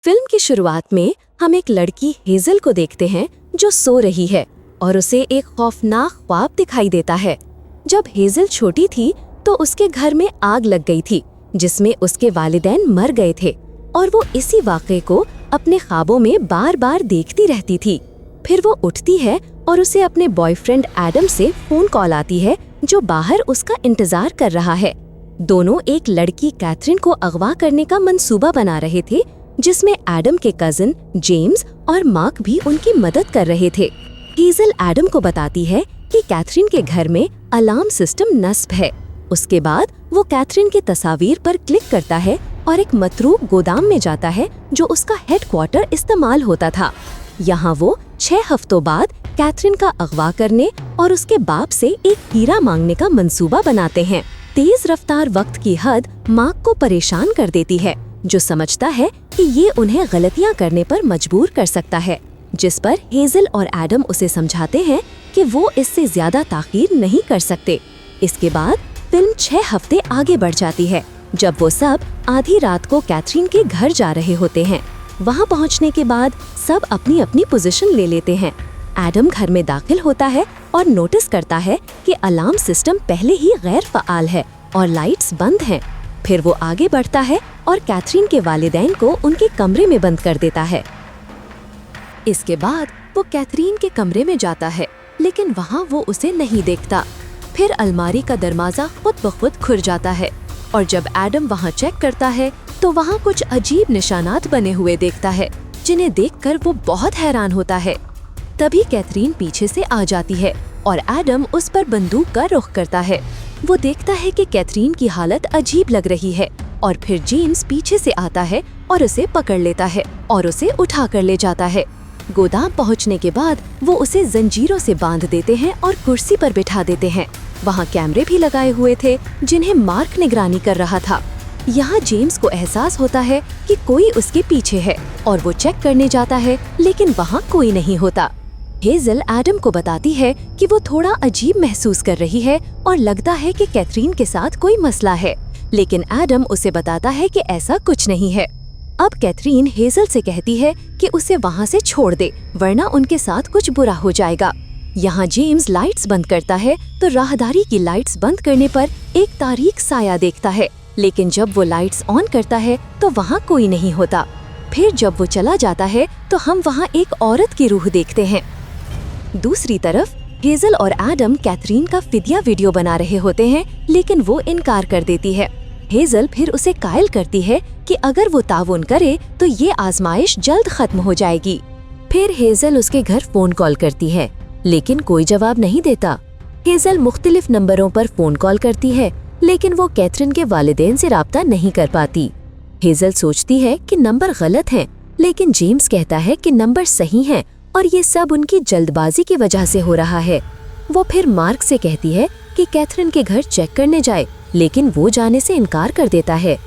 Film की शुरुआत में हम एक लड़की हेजल को देखते हैं जो सो रही है और उसे एक खौफनाक ख्वाब दिखाई देता है। जब हेजल छोटी थी तो उसके घर में आग लग गई थी जिसमें उसके वालिदैन मर गए थे और वो इसी वाक़े को अपने ख्वाबों में बार बार देखती रहती थी। फिर वो उठती है और उसे अपने बॉयफ्रेंड एडम से फोन कॉल आती है जो बाहर उसका इंतजार कर रहा है। दोनों एक लड़की कैथरीन को अगवा करने का मंसूबा बना रहे थे जिसमें एडम के कजिन जेम्स और मार्क भी उनकी मदद कर रहे थे। हेजल एडम को बताती है कि कैथरीन के घर में अलार्म सिस्टम नस्ब है। उसके बाद वो कैथरीन की तस्वीर पर क्लिक करता है और एक मतरूक गोदाम में जाता है जो उसका हेडक्वार्टर इस्तेमाल होता था। यहाँ वो 6 हफ्तों बाद कैथरीन का अगवा करने और उसके बाप से एक हीरा मांगने का मंसूबा बनाते हैं। तेज रफ्तार वक्त की हद मार्क को परेशान कर देती है जो समझता है कि ये उन्हें गलतियां करने पर मजबूर कर सकता है, जिस पर हेजल और एडम उसे समझाते हैं कि वो इससे ज्यादा ताख़ीर नहीं कर सकते। इसके बाद फिल्म 6 हफ्ते आगे बढ़ जाती है जब वो सब आधी रात को कैथरीन के घर जा रहे होते हैं। वहां पहुंचने के बाद सब अपनी अपनी पोजीशन ले लेते हैं। एडम घर में दाखिल होता है और नोटिस करता है कि अलार्म सिस्टम पहले ही गैर फ़आल है और लाइट्स बंद हैं। फिर वो आगे बढ़ता है और कैथरीन के वालिदैन को उनके कमरे में बंद कर देता है। इसके बाद वो कैथरीन के कमरे में जाता है लेकिन वहाँ वो उसे नहीं देखता। फिर अलमारी का दरवाज़ा खुद ब खुद खुल जाता है और जब एडम वहाँ चेक करता है तो वहाँ कुछ अजीब निशानात बने हुए देखता है जिन्हें देखकर वो बहुत हैरान होता है। तभी कैथरीन पीछे से आ जाती है और एडम उस पर बंदूक का रुख करता है। वो देखता है कि कैथरीन की हालत अजीब लग रही है और फिर जेम्स पीछे से आता है और उसे पकड़ लेता है और उसे उठा कर ले जाता है। गोदाम पहुंचने के बाद वो उसे जंजीरों से बांध देते हैं और कुर्सी पर बिठा देते हैं। वहाँ कैमरे भी लगाए हुए थे जिन्हें मार्क निगरानी कर रहा था। यहाँ जेम्स को एहसास होता है कि कोई उसके पीछे है और वो चेक करने जाता है लेकिन वहाँ कोई नहीं होता। हेजल एडम को बताती है कि वो थोड़ा अजीब महसूस कर रही है और लगता है कि कैथरीन के साथ कोई मसला है, लेकिन एडम उसे बताता है कि ऐसा कुछ नहीं है। अब कैथरीन हेजल से कहती है कि उसे वहाँ से छोड़ दे वरना उनके साथ कुछ बुरा हो जाएगा। यहाँ जेम्स लाइट्स बंद करता है तो राहदारी की लाइट्स बंद करने पर एक तारीक साया देखता है, लेकिन जब वो लाइट्स ऑन करता है तो वहाँ कोई नहीं होता। फिर जब वो चला जाता है तो हम वहाँ एक औरत की रूह देखते हैं। दूसरी तरफ हेजल और एडम कैथरीन का फिदिया वीडियो बना रहे होते हैं लेकिन वो इनकार कर देती है। हेजल फिर उसे कायल करती है कि अगर वो ताउन करे तो ये आजमाइश जल्द खत्म हो जाएगी। फिर हेजल उसके घर फोन कॉल करती है लेकिन कोई जवाब नहीं देता। हेजल मुख्तलिफ नंबरों पर फोन कॉल करती है लेकिन वो कैथरीन के वालिदैन से राब्ता नहीं कर पाती। हेजल सोचती है कि नंबर गलत हैं, लेकिन जेम्स कहता है कि नंबर सही हैं और ये सब उनकी जल्दबाजी की वजह से हो रहा है। वो फिर मार्क से कहती है कि कैथरीन के घर चेक करने जाए, लेकिन वो जाने से इनकार कर देता है।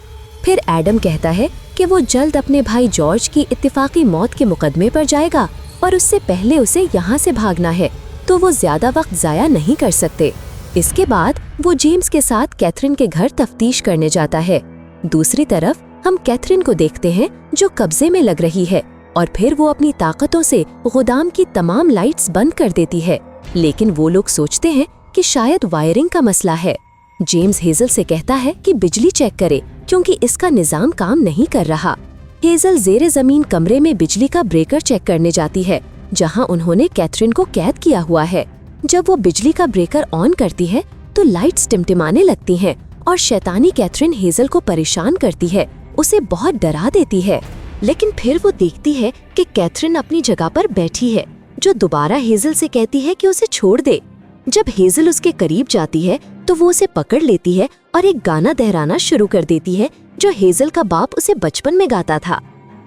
फिर एडम कहता है कि वो जल्द अपने भाई जॉर्ज की इत्तेफाकी मौत के मुकदमे पर जाएगा और उससे पहले उसे यहाँ से भागना है, तो वो ज्यादा वक्त जाया नहीं कर सकते। इसके बाद वो जेम्स के साथ कैथरीन के घर तफ्तीश करने जाता है। दूसरी तरफ हम कैथरीन को देखते हैं जो कब्जे में लग रही है और फिर वो अपनी ताकतों से गोदाम की तमाम लाइट्स बंद कर देती है, लेकिन वो लोग सोचते हैं कि शायद वायरिंग का मसला है। जेम्स हेजल से कहता है कि बिजली चेक करे क्योंकि इसका निजाम काम नहीं कर रहा। हेजल जेरे जमीन कमरे में बिजली का ब्रेकर चेक करने जाती है जहां उन्होंने कैथरीन को कैद किया हुआ है। जब वो बिजली का ब्रेकर ऑन करती है तो लाइट्स टिमटिमाने लगती हैं और शैतानी कैथरीन हेजल को परेशान करती है, उसे बहुत डरा देती है। लेकिन फिर वो देखती है कि कैथरीन अपनी जगह पर बैठी है, जो दोबारा हेजल से कहती है कि उसे छोड़ दे। जब हेजल उसके करीब जाती है तो वो उसे पकड़ लेती है और एक गाना दोहराना शुरू कर देती है जो हेजल का बाप उसे बचपन में गाता था।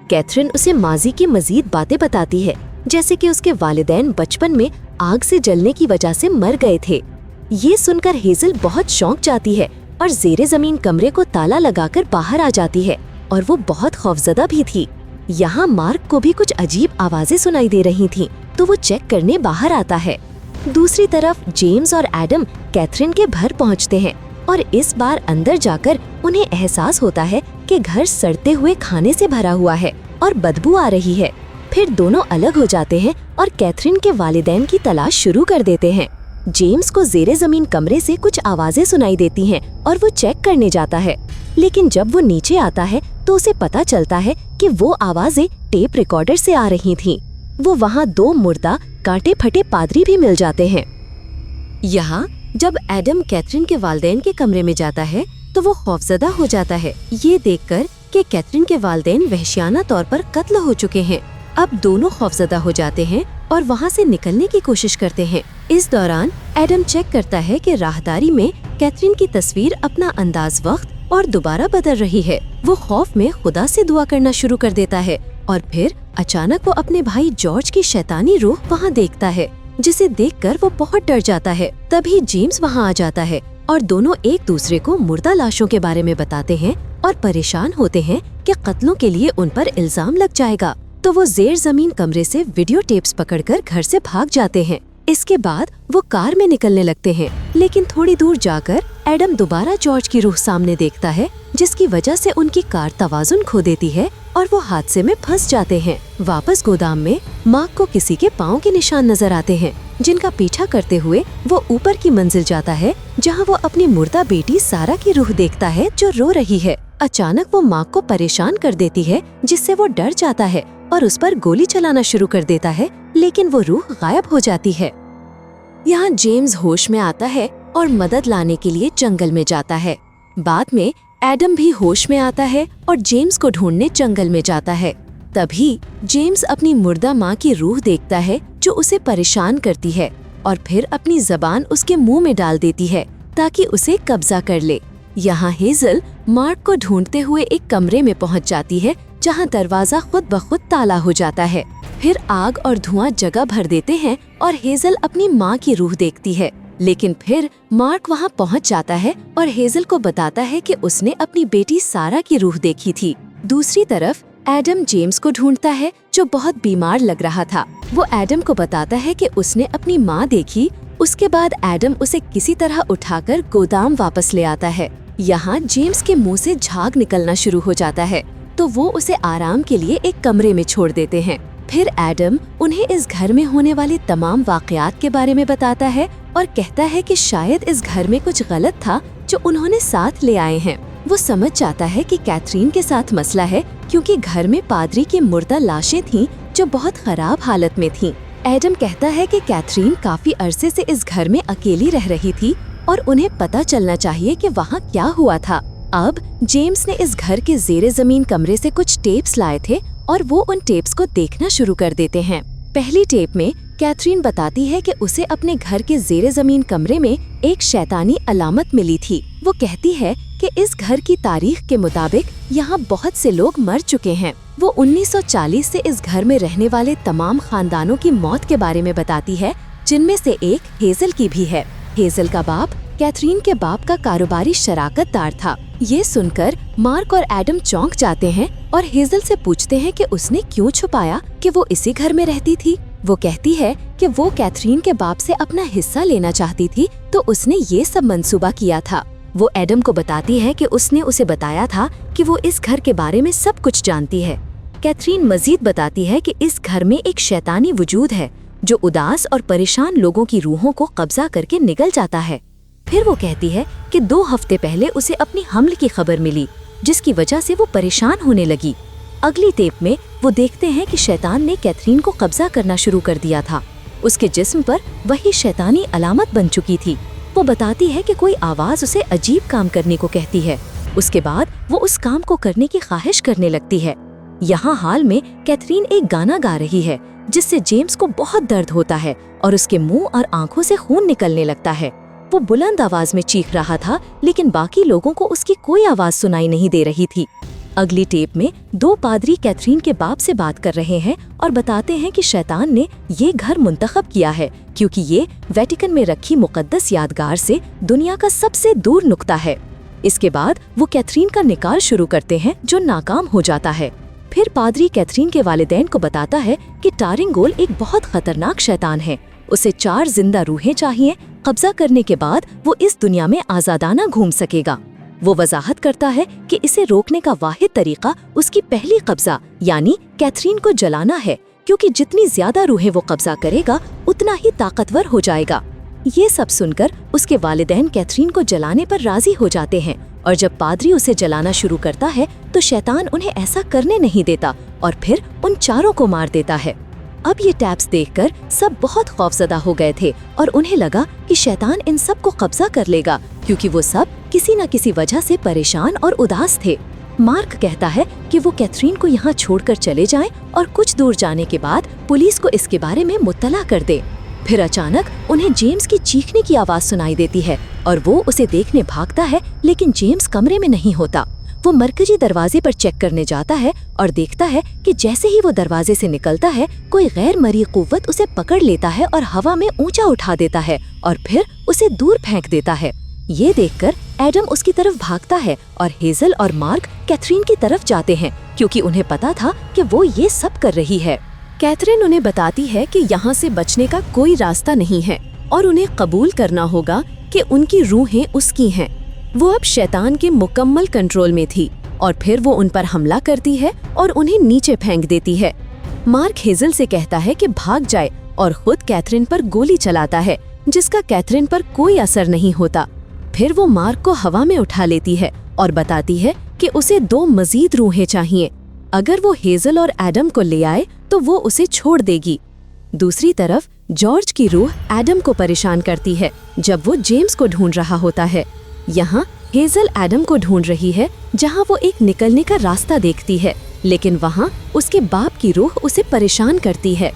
कैथरीन उसे माजी की मजीद बातें बताती है, जैसे कि उसके वालिदैन बचपन में आग से जलने की वजह से मर गए थे। ये सुनकर हेजल बहुत चौंक जाती है और जेरे जमीन कमरे को ताला लगाकर बाहर आ जाती है और वो बहुत खौफजदा भी थी। यहाँ मार्क को भी कुछ अजीब आवाजें सुनाई दे रही थीं, तो वो चेक करने बाहर आता है। दूसरी तरफ जेम्स और एडम कैथरीन के घर पहुँचते हैं और इस बार अंदर जाकर उन्हें एहसास होता है कि घर सड़ते हुए खाने से भरा हुआ है और बदबू आ रही है। फिर दोनों अलग हो जाते हैं और कैथरीन के वालिदैन की तलाश शुरू कर देते हैं। जेम्स को ज़ेरे ज़मीन कमरे से कुछ आवाज़ें सुनाई देती हैं और वो चेक करने जाता है, लेकिन जब वो नीचे आता है तो उसे पता चलता है कि वो आवाज़ें टेप रिकॉर्डर से आ रही थीं। वो वहाँ 2 मुर्दा कांटे फटे पादरी भी मिल जाते हैं। यहाँ जब एडम कैथरीन के वालिदैन के कमरे में जाता है तो वो खौफजदा हो जाता है, ये देखकर कि कैथरीन के वालिदैन वहशियाना तौर पर कत्ल हो चुके हैं। अब दोनों खौफजदा हो जाते हैं और वहाँ से निकलने की कोशिश करते हैं। इस दौरान एडम चेक करता है कि राहदारी में कैथरीन की तस्वीर अपना अंदाज वक्त और दोबारा बदल रही है। वो खौफ में खुदा से दुआ करना शुरू कर देता है और फिर अचानक वो अपने भाई जॉर्ज की शैतानी रूह वहाँ देखता है, जिसे देखकर वो बहुत डर जाता है। तभी जेम्स वहाँ आ जाता है और दोनों एक दूसरे को मुर्दा लाशों के बारे में बताते हैं और परेशान होते हैं कि कत्लों के लिए उन पर इल्जाम लग जाएगा। तो वो ज़ेर ज़मीन कमरे से वीडियो टेप्स पकड़कर घर से भाग जाते हैं। इसके बाद वो कार में निकलने लगते हैं, लेकिन थोड़ी दूर जाकर एडम दोबारा जॉर्ज की रूह सामने देखता है, जिसकी वजह से उनकी कार तवाज़ुन खो देती है और वो हादसे में फंस जाते हैं। वापस गोदाम में मार्क को किसी के पाँव के निशान नजर आते हैं, जिनका पीछा करते हुए वो ऊपर की मंजिल जाता है, जहाँ वो अपनी मुर्दा बेटी सारा की रूह देखता है जो रो रही है। अचानक वो मार्क को परेशान कर देती है, जिससे वो डर जाता है और उस पर गोली चलाना शुरू कर देता है, लेकिन वो रूह गायब हो जाती है। यहाँ जेम्स होश में आता है और मदद लाने के लिए जंगल में जाता है। बाद में एडम भी होश में आता है और जेम्स को ढूंढने जंगल में जाता है। तभी जेम्स अपनी मुर्दा माँ की रूह देखता है जो उसे परेशान करती है और फिर अपनी जबान उसके मुंह में डाल देती है ताकि उसे कब्जा कर ले। यहाँ हेजल मार्क को ढूंढते हुए एक कमरे में पहुँच जाती है, जहाँ दरवाजा खुद ब खुद ताला हो जाता है। फिर आग और धुआं जगह भर देते हैं और हेजल अपनी माँ की रूह देखती है, लेकिन फिर मार्क वहाँ पहुँच जाता है और हेजल को बताता है कि उसने अपनी बेटी सारा की रूह देखी थी। दूसरी तरफ एडम जेम्स को ढूंढता है जो बहुत बीमार लग रहा था। वो एडम को बताता है कि उसने अपनी माँ देखी। उसके बाद एडम उसे किसी तरह उठाकर गोदाम वापस ले आता है। यहाँ जेम्स के मुंह से झाग निकलना शुरू हो जाता है, तो वो उसे आराम के लिए एक कमरे में छोड़ देते हैं। फिर एडम उन्हें इस घर में होने वाले तमाम वाकयात के बारे में बताता है और कहता है कि शायद इस घर में कुछ गलत था जो उन्होंने साथ ले आए हैं। वो समझ जाता है कि कैथरीन के साथ मसला है, क्योंकि घर में पादरी की मुर्दा लाशें थीं जो बहुत खराब हालत में थीं। एडम कहता है कि कैथरीन काफी अरसे से इस घर में अकेली रह रही थी और उन्हें पता चलना चाहिए कि वहाँ क्या हुआ था। अब जेम्स ने इस घर के ज़ेरे ज़मीन कमरे से कुछ टेप्स लाए थे और वो उन टेप्स को देखना शुरू कर देते हैं। पहली टेप में कैथरीन बताती है कि उसे अपने घर के ज़ेरे ज़मीन कमरे में एक शैतानी अलामत मिली थी। वो कहती है कि इस घर की तारीख के मुताबिक यहाँ बहुत से लोग मर चुके हैं। वो 1940 से इस घर में रहने वाले तमाम खानदानों की मौत के बारे में बताती है, जिनमें से एक हेजल की भी है। हेजल का बाप कैथरीन के बाप का कारोबारी शराकतदार था। ये सुनकर मार्क और एडम चौंक जाते हैं और हेजल से पूछते हैं कि उसने क्यों छुपाया कि वो इसी घर में रहती थी। वो कहती है कि वो कैथरीन के बाप से अपना हिस्सा लेना चाहती थी, तो उसने ये सब मंसूबा किया था। वो एडम को बताती है कि उसने उसे बताया था कि वो इस घर के बारे में सब कुछ जानती है। कैथरीन मजीद बताती है कि इस घर में एक शैतानी वजूद है जो उदास और परेशान लोगों की रूहों को कब्जा करके निगल जाता है। फिर वो कहती है कि 2 हफ्ते पहले उसे अपनी हमल की खबर मिली, जिसकी वजह से वो परेशान होने लगी। अगली टेप में वो देखते हैं कि शैतान ने कैथरीन को कब्जा करना शुरू कर दिया था। उसके जिस्म पर वही शैतानी अलामत बन चुकी थी। वो बताती है कि कोई आवाज़ उसे अजीब काम करने को कहती है। उसके बाद वो उस काम को करने की ख्वाहिश करने लगती है। यहाँ हाल में कैथरीन एक गाना गा रही है, जिससे जेम्स को बहुत दर्द होता है और उसके मुंह और आंखों से खून निकलने लगता है। वो बुलंद आवाज में चीख रहा था, लेकिन बाकी लोगों को उसकी कोई आवाज सुनाई नहीं दे रही थी। अगली टेप में 2 पादरी कैथरीन के बाप से बात कर रहे हैं और बताते हैं कि शैतान ने ये घर मुंतखब किया है क्योंकि ये वेटिकन में रखी मुकद्दस यादगार से दुनिया का सबसे दूर नुक्ता है। इसके बाद वो कैथरीन का निकाल शुरू करते हैं जो नाकाम हो जाता है। फिर पादरी कैथरीन के वालिदैन को बताता है कि टारिंगोल एक बहुत खतरनाक शैतान है। उसे 4 जिंदा रूहें चाहिए। कब्जा करने के बाद वो इस दुनिया में आजादाना घूम सकेगा। वो वजाहत करता है कि इसे रोकने का वाहिद तरीका उसकी पहली कब्जा यानी कैथरीन को जलाना है, क्योंकि जितनी ज्यादा रूहें वो कब्जा करेगा उतना ही ताकतवर हो जाएगा। ये सब सुनकर उसके वालिदैन कैथरीन को जलाने पर राजी हो जाते हैं, और जब पादरी उसे जलाना शुरू करता है तो शैतान उन्हें ऐसा करने नहीं देता और फिर उन चारों को मार देता है। अब ये टैप्स देखकर सब बहुत खौफजदा हो गए थे और उन्हें लगा कि शैतान इन सब को कब्जा कर लेगा, क्योंकि वो सब किसी न किसी वजह से परेशान और उदास थे। मार्क कहता है कि वो कैथरीन को यहाँ छोड़कर चले जाएं और कुछ दूर जाने के बाद पुलिस को इसके बारे में मुत्तला कर दे। फिर अचानक उन्हें जेम्स की चीखने की आवाज सुनाई देती है और वो उसे देखने भागता है, लेकिन जेम्स कमरे में नहीं होता। वो मरकजी दरवाजे पर चेक करने जाता है और देखता है कि जैसे ही वो दरवाजे से निकलता है कोई गैर मरी कुव्वत उसे पकड़ लेता है और हवा में ऊंचा उठा देता है और फिर उसे दूर फेंक देता है। ये देखकर एडम उसकी तरफ भागता है और हेजल और मार्क कैथरीन की तरफ जाते हैं, क्योंकि उन्हें पता था कि वो ये सब कर रही है। कैथरीन उन्हें बताती है कि यहाँ से बचने का कोई रास्ता नहीं है और उन्हें कबूल करना होगा कि उनकी रूहें उसकी हैं। वो अब शैतान के मुकम्मल कंट्रोल में थी और फिर वो उन पर हमला करती है और उन्हें नीचे फेंक देती है। मार्क हेजल से कहता है कि भाग जाए और खुद कैथरीन पर गोली चलाता है, जिसका कैथरीन पर कोई असर नहीं होता। फिर वो मार्क को हवा में उठा लेती है और बताती है कि उसे 2 मजीद रूहें चाहिए। अगर वो हेजल और एडम को ले आए तो वो उसे छोड़ देगी। दूसरी तरफ जॉर्ज की रूह एडम को परेशान करती है जब वो जेम्स को ढूंढ रहा होता है। यहाँ हेजल एडम को ढूंढ रही है, जहाँ वो एक निकलने का रास्ता देखती है, लेकिन वहाँ उसके बाप की रूह उसे परेशान करती है।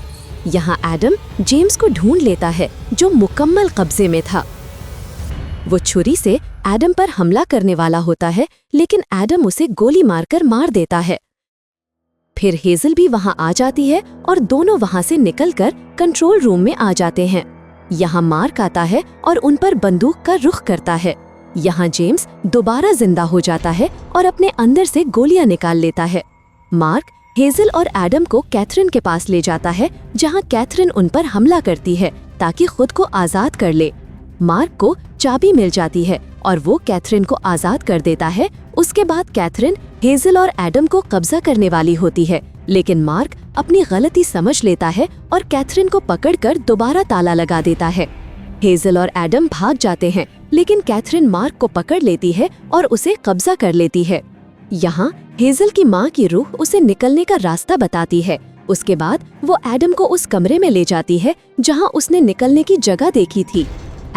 यहाँ एडम जेम्स को ढूंढ लेता है जो मुकम्मल कब्जे में था। वो छुरी से एडम पर हमला करने वाला होता है, लेकिन एडम उसे गोली मारकर मार देता है। फिर हेजल भी वहां आ जाती है और दोनों वहां से निकलकर कंट्रोल रूम में आ जाते हैं। यहाँ मार्क आता है और उन पर बंदूक का रुख करता है। यहाँ जेम्स दोबारा जिंदा हो जाता है और अपने अंदर से गोलियां निकाल लेता है। मार्क हेजल और एडम को कैथरीन के पास ले जाता है, जहाँ कैथरीन उन पर हमला करती है ताकि खुद को आजाद कर ले। मार्क को चाबी मिल जाती है और वो कैथरीन को आजाद कर देता है। उसके बाद कैथरीन हेजल और एडम को कब्जा करने वाली होती है, लेकिन मार्क अपनी गलती समझ लेता है और कैथरीन को पकड़कर दोबारा ताला लगा देता है। हेजल और एडम भाग जाते हैं, लेकिन कैथरीन मार्क को पकड़ लेती है और उसे कब्जा कर लेती है। यहाँ हेजल की माँ की रूह उसे निकलने का रास्ता बताती है। उसके बाद वो एडम को उस कमरे में ले जाती है जहाँ उसने निकलने की जगह देखी थी।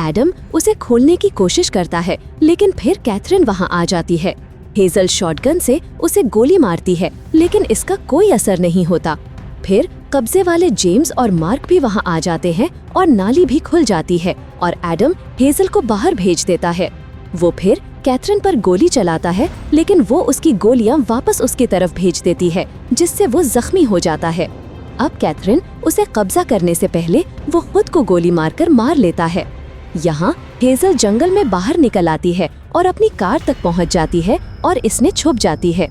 एडम उसे खोलने की कोशिश करता है, लेकिन फिर कैथरीन वहां आ जाती है। हेजल शॉटगन से उसे गोली मारती है, लेकिन इसका कोई असर नहीं होता। फिर कब्जे वाले जेम्स और मार्क भी वहां आ जाते हैं और नाली भी खुल जाती है और एडम हेजल को बाहर भेज देता है। वो फिर कैथरीन पर गोली चलाता है, लेकिन वो उसकी गोलियां वापस उसकी तरफ भेज देती है, जिससे वो जख्मी हो जाता है। अब कैथरीन उसे कब्जा करने से पहले वो खुद को गोली मारकर मार लेता है। यहाँ हेजल जंगल में बाहर निकल आती है और अपनी कार तक पहुँच जाती है और इसमें छुप जाती है।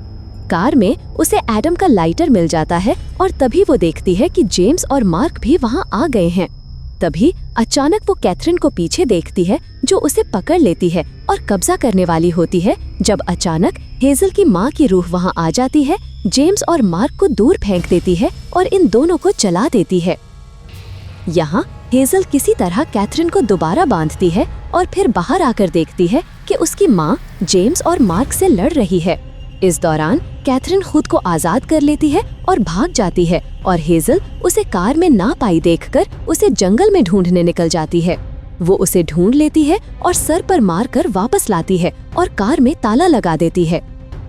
कार में उसे एडम का लाइटर मिल जाता है और तभी वो देखती है कि जेम्स और मार्क भी वहाँ आ गए हैं। तभी अचानक वो कैथरीन को पीछे देखती है, जो उसे पकड़ लेती है और कब्जा करने वाली होती है, जब अचानक हेजल की माँ की रूह वहाँ आ जाती है, जेम्स और मार्क को दूर फेंक देती है और इन दोनों को जला देती है। यहाँ हेजल किसी तरह कैथरीन को दोबारा बांधती है और फिर बाहर आकर देखती है कि उसकी माँ जेम्स और मार्क से लड़ रही है। इस दौरान कैथरीन खुद को आजाद कर लेती है और भाग जाती है और हेजल उसे कार में ना पाई देखकर उसे जंगल में ढूंढने निकल जाती है। वो उसे ढूंढ लेती है और सर पर मारकर वापस लाती है और कार में ताला लगा देती है।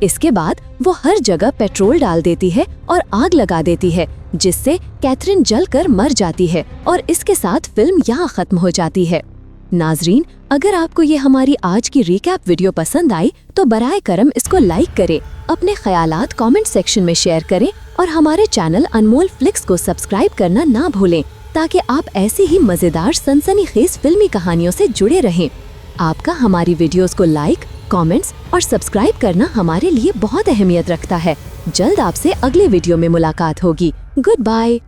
इसके बाद वो हर जगह पेट्रोल डाल देती है और आग लगा देती है, जिससे कैथरीन जलकर मर जाती है और इसके साथ फिल्म यहाँ खत्म हो जाती है। नाजरीन, अगर आपको ये हमारी आज की रिकैप वीडियो पसंद आई तो बराए करम इसको लाइक करें, अपने ख्यालात कमेंट सेक्शन में शेयर करें और हमारे चैनल अनमोल फ्लिक्स को सब्सक्राइब करना ना भूलें, ताकि आप ऐसी ही मजेदार सनसनीखेज फिल्मी कहानियों से जुड़े रहें। आपका हमारी वीडियोस को लाइक, कमेंट्स और सब्सक्राइब करना हमारे लिए बहुत अहमियत रखता है। जल्द आपसे अगले वीडियो में मुलाकात होगी। Good bye.